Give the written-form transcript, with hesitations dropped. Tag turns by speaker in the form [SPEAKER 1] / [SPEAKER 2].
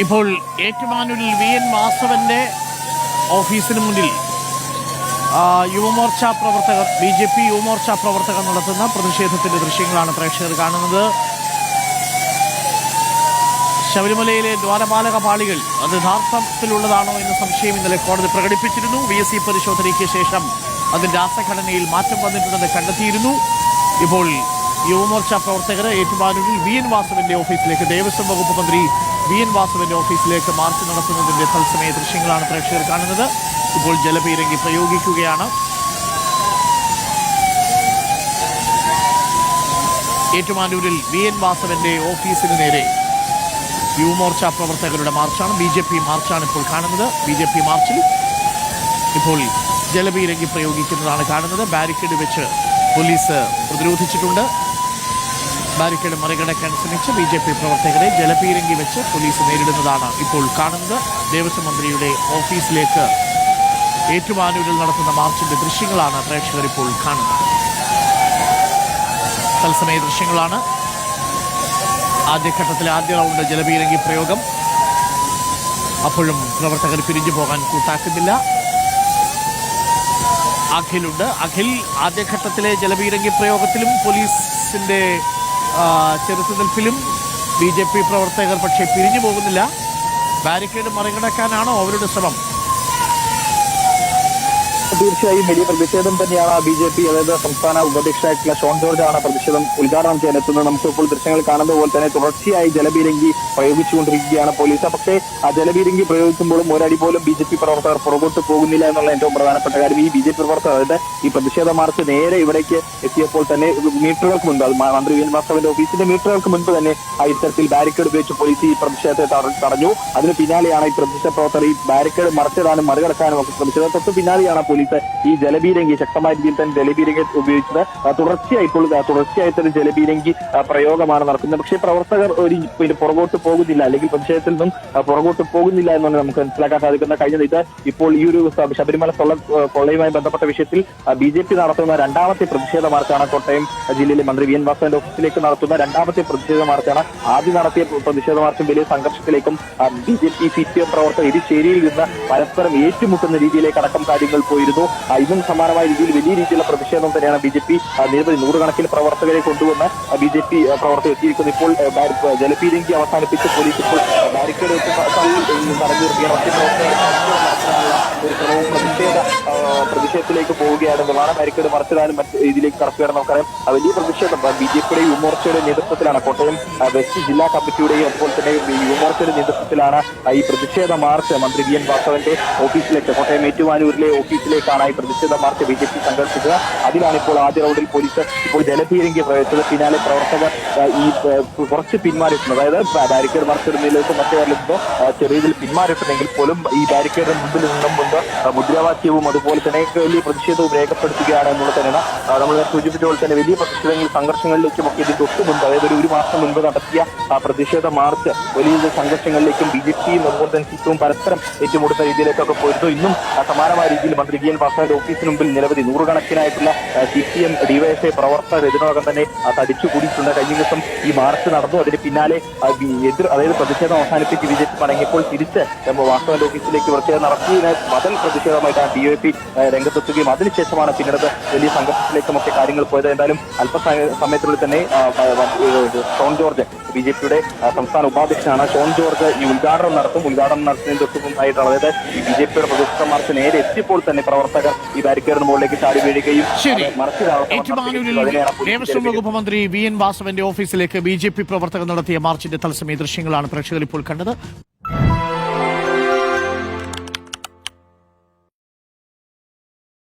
[SPEAKER 1] ഇപ്പോൾ ഏറ്റുമാനൂരിൽ വി.എൻ. വാസവന്റെ ഓഫീസിന് മുന്നിൽ യുവമോർച്ച പ്രവർത്തകർ BJP യുവമോർച്ച പ്രവർത്തകർ നടത്തുന്ന പ്രതിഷേധത്തിന്റെ ദൃശ്യങ്ങളാണ് പ്രേക്ഷകർ കാണുന്നത്. ശബരിമലയിലെ ദ്വാരപാലക പാളികൾ അത് യഥാർത്ഥത്തിലുള്ളതാണോ എന്ന സംശയം ഇന്നലെ കോടതി പ്രകടിപ്പിച്ചിരുന്നു. VSC പരിശോധനയ്ക്ക് ശേഷം അതിന്റെ രാസഘടനയിൽ മാറ്റം വന്നിട്ടുണ്ടെന്ന് കണ്ടെത്തിയിരുന്നു. ഇപ്പോൾ യുവമോർച്ച പ്രവർത്തകർ ഏറ്റുമാനൂരിൽ വി.എൻ. വാസവന്റെ ഓഫീസിലേക്ക് ദേവസ്വം വകുപ്പ് മന്ത്രി വി.എൻ. വാസവന്റെ ഓഫീസിലേക്ക് മാർച്ച് നടത്തുന്നതിന്റെ തത്സമയ ദൃശ്യങ്ങളാണ് പ്രേക്ഷകർ കാണുന്നത്. ഇപ്പോൾ ജലപീരങ്കി പ്രയോഗിക്കുകയാണ്. ഏറ്റുമാനൂരിൽ വി.എൻ. വാസവന്റെ ഓഫീസിന് നേരെ യുവമോർച്ച പ്രവർത്തകരുടെ മാർച്ചാണ്, BJP മാർച്ചാണ് ഇപ്പോൾ കാണുന്നത്. BJP മാർച്ചിൽ ഇപ്പോൾ ജലപീരങ്കി പ്രയോഗിക്കുന്നതാണ് കാണുന്നത്. ബാരിക്കേഡ് വെച്ച് പോലീസ് പ്രതിരോധിച്ചിട്ടുണ്ട്. ബാരിക്കേഡ് മറികടക്കാൻ ശ്രമിച്ച BJP പ്രവർത്തകരെ ജലപീരങ്കി വെച്ച് പോലീസ് നേരിടുന്നതാണ് ഇപ്പോൾ കാണുന്നത്. ദേവസ്വം മന്ത്രിയുടെ ഓഫീസിലേക്ക് ഏറ്റുമാനൂരിൽ നടത്തുന്ന മാർച്ചിന്റെ ദൃശ്യങ്ങളാണ് പ്രേക്ഷകർ ഇപ്പോൾ കാണുന്നത്. തത്സമയ ദൃശ്യങ്ങളാണ്. ആദ്യഘട്ടത്തിലെ ആദ്യ റൗണ്ട് ജലപീരങ്കി പ്രയോഗം. അപ്പോഴും പ്രവർത്തകർ പിരിഞ്ഞു പോകാൻ കൂട്ടാക്കുന്നില്ല. അഖിലുണ്ട്. അഖിൽ, ആദ്യഘട്ടത്തിലെ ജലപീരങ്കി പ്രയോഗത്തിലും പോലീസിന്റെ ചെറുത്തുനിൽപ്പിലും BJP പ്രവർത്തകർ പക്ഷേ പിരിഞ്ഞു പോകുന്നില്ല. ബാരിക്കേഡ് മറികടക്കാനാണോ അവരുടെ ശ്രമം?
[SPEAKER 2] തീർച്ചയായും വലിയ പ്രതിഷേധം തന്നെയാണ് BJP, അതായത് സംസ്ഥാന ഉപാധ്യക്ഷനായിട്ടുള്ള ഷോൺ ജോർജ് ആണ് പ്രതിഷേധം ഉദ്ഘാടനം ചെയ്യാനെത്തുന്നത്. നമുക്കിപ്പോൾ ദൃശ്യങ്ങൾ കാണുന്ന പോലെ തന്നെ തുടർച്ചയായി ജലപീരങ്കി പ്രയോഗിച്ചുകൊണ്ടിരിക്കുകയാണ് പോലീസ്. പക്ഷേ ആ ജലപീരങ്കി പ്രയോഗിക്കുമ്പോഴും ഒരടി പോലും BJP പ്രവർത്തകർ പുറകോട്ട് പോകുന്നില്ല എന്നുള്ള ഏറ്റവും പ്രധാനപ്പെട്ട കാര്യം. ഈ BJP പ്രവർത്തകർ, അതായത് ഈ പ്രതിഷേധ മാർച്ച് നേരെ ഇവിടേക്ക് എത്തിയപ്പോൾ തന്നെ മീറ്ററുകൾക്ക് മുൻപ്, മന്ത്രി വി.എൻ. വാസവന്റെ ഓഫീസിന്റെ മീറ്ററുകൾക്ക് മുൻപ് തന്നെ ഇത്തരത്തിൽ ബാരിക്കേഡ് ഉപയോഗിച്ച് പോലീസ് ഈ പ്രതിഷേധത്തെ തടഞ്ഞു. അതിന് പിന്നാലെയാണ് ഈ പ്രതിഷേധ പ്രവർത്തകർ ഈ ബാരിക്കേഡ് മറിച്ചിടാനും മറികടക്കാനും ഒക്കെ ശ്രമിച്ചത്. തൊട്ട് പിന്നാലെയാണ് പോലീസ് ഈ ജലപീരങ്കി ശക്തമായ രീതിയിൽ തന്നെ ജലപീരങ്കി ഉപയോഗിച്ചത്. തുടർച്ചയായി തന്നെ ജലപീരങ്കി പ്രയോഗമാണ് നടക്കുന്നത്. പക്ഷേ പ്രവർത്തകർ പുറകോട്ട് പോകുന്നില്ല, അല്ലെങ്കിൽ പ്രതിഷേധത്തിൽ നിന്നും പുറകോട്ട് പോകുന്നില്ല എന്നാണ് നമുക്ക് മനസ്സിലാക്കാൻ സാധിക്കുന്നത്. കഴിഞ്ഞ ഇപ്പോൾ ഈ ഒരു ശബരിമല കൊള്ളയുമായി ബന്ധപ്പെട്ട വിഷയത്തിൽ BJP നടത്തുന്ന രണ്ടാമത്തെ പ്രതിഷേധ മാർച്ചാണ്. കോട്ടയം ജില്ലയിലെ മന്ത്രി വി.എൻ. വാസവന്റെ ഓഫീസിലേക്ക് നടത്തുന്ന രണ്ടാമത്തെ പ്രതിഷേധ മാർച്ചാണ്. ആദ്യം നടത്തിയ പ്രതിഷേധ മാർച്ചും വലിയ സംഘർഷത്തിലേക്കും BJP CPM പ്രവർത്തകർ ഇരുചേരിയിൽ നിന്ന് പരസ്പരം ഏറ്റുമുട്ടുന്ന രീതിയിലേക്ക് അടക്കം കാര്യങ്ങൾ പോയിരുന്നു. ഇന്നും സമാനമായ രീതിയിൽ വലിയ രീതിയിലുള്ള പ്രതിഷേധം തന്നെയാണ് BJP നിരവധി നൂറുകണക്കിന് പ്രവർത്തകരെ കൊണ്ടുവന്ന് BJP പ്രവർത്തകർ എത്തിയിരിക്കുന്നത്. ഇപ്പോൾ ജലപീരങ്കി അവസാനിപ്പിച്ച് പോലീസ് ഇപ്പോൾ ബാരിക്കേഡ് വെച്ച് തടഞ്ഞു നിർത്തിയാണ്. മറ്റ് ഒരു ക്രമവും പ്രതിഷേധത്തിലേക്ക് പോവുകയാണെന്നുള്ളതാണ്. ബാരിക്കേഡ് മറിച്ചിടാനും മറ്റ് രീതിയിലേക്ക് കടക്കുകയാണ്. നമുക്കറിയാം വലിയ പ്രതിഷേധം BJPയുടെ യുവമോർച്ചയുടെ നേതൃത്വത്തിലാണ്. കോട്ടയം വെസ്റ്റ് ജില്ലാ കമ്മിറ്റിയുടെയും അതുപോലെ തന്നെ യുവമോർച്ചയുടെ നേതൃത്വത്തിലാണ് ഈ പ്രതിഷേധ മാർച്ച് മന്ത്രി വി.എൻ. വാസവന്റെ ഓഫീസിലേക്ക്, കോട്ടയം ഏറ്റുമാനൂരിലെ ഓഫീസിലേക്കാണ് ഈ പ്രതിഷേധ മാർച്ച് BJP സംഘടിപ്പിച്ചത്. അതിലാണ് ഇപ്പോൾ ആദ്യ റൗണ്ടിൽ പോലീസ് ഇപ്പോൾ ജലപീരങ്കി പ്രയോഗിച്ചത്. പിന്നാലെ പ്രവർത്തകർ ഈ കുറച്ച് പിന്മാറിയിട്ടുണ്ട്. അതായത് ബാരിക്കേഡ് മറിച്ചിടുന്നതിലേക്ക് മറ്റേറിലിരുന്നോ ചെറിയ ഇതിൽ പിന്മാറിയിട്ടുണ്ടെങ്കിൽ പോലും ഈ ബാരിക്കേഡിന് മുമ്പിൽ നിന്നും മുൻപ് മുദ്രാവാക്യവും അതുപോലെ തന്നെ വലിയ പ്രതിഷേധവും രേഖപ്പെടുത്തുകയാണ് എന്നുള്ളത് തന്നെയാണ്. നമ്മൾ സൂചിപ്പിച്ച പോലെ തന്നെ വലിയ പ്രതിഷേധങ്ങൾ സംഘർഷങ്ങളിലേക്കും ഒക്കെ ഇതിന് തൊട്ട് മുൻപ്, അതായത് ഒരു മാസം മുൻപ് നടത്തിയ പ്രതിഷേധ മാർച്ച് വലിയ സംഘർഷങ്ങളിലേക്കും BJPയും അതുപോലെ തന്നെ CPM പരസ്പരം ഏറ്റുമുട്ടുന്ന രീതിയിലേക്കൊക്കെ പോയിരുന്നു. ഇന്നും സമാനമായ രീതിയിൽ മന്ത്രി വി.എൻ. വാസവന്റെ ഓഫീസിന് മുമ്പിൽ നിരവധി നൂറുകണക്കിനായിട്ടുള്ള CPM DYFI പ്രവർത്തകർ ഇതിനോടകം തന്നെ തടിച്ചുകൂടിയിട്ടുണ്ട്. കഴിഞ്ഞ ദിവസം ഈ മാർച്ച് നടന്നു. അതിന് പിന്നാലെ അതായത് പ്രതിഷേധം അവസാനിപ്പിച്ച് BJP മടങ്ങിയപ്പോൾ തിരിച്ച് വാസവന്റെ ഓഫീസിലേക്ക് പ്രതിഷേധം നടത്തിയതിന് ബദൽ പ്രതിഷേധമായിട്ടാണ് DYFI രംഗത്തെത്തുകയും അതിനുശേഷമാണ് പിന്നീട് വലിയ സംഘർഷത്തിലേക്കുമൊക്കെ കാര്യങ്ങൾ പോയത്. എന്തായാലും അല്പസമയത്തിനുള്ളിൽ തന്നെ ഷോൺ ജോർജ്, BJPയുടെ സംസ്ഥാന ഉപാധ്യക്ഷനാണ്, ഷോൺ ജോർജ് ഈ ഉദ്ഘാടനം നടത്തും. ഉദ്ഘാടനം നടത്തുന്നതിന് തൊട്ടുമുമ്പായിട്ടാണ്, അതായത് ഈ BJPയുടെ പ്രതിഷേധ മാർച്ച് നേരെ എത്തിയപ്പോൾ തന്നെ പ്രവർത്തകർ ഈ ബാരിക്കേഡിന് മുകളിലേക്ക് ചാടി വീഴുകയും
[SPEAKER 1] ദേവസ്വം വകുപ്പ് മന്ത്രി വി.എൻ. വാസവന്റെ ഓഫീസിലേക്ക് BJP പ്രവർത്തകർ നടത്തിയ മാർച്ചിന്റെ തത്സമയ ദൃശ്യങ്ങളാണ് പ്രേക്ഷകർ ഇപ്പോൾ കണ്ടത്.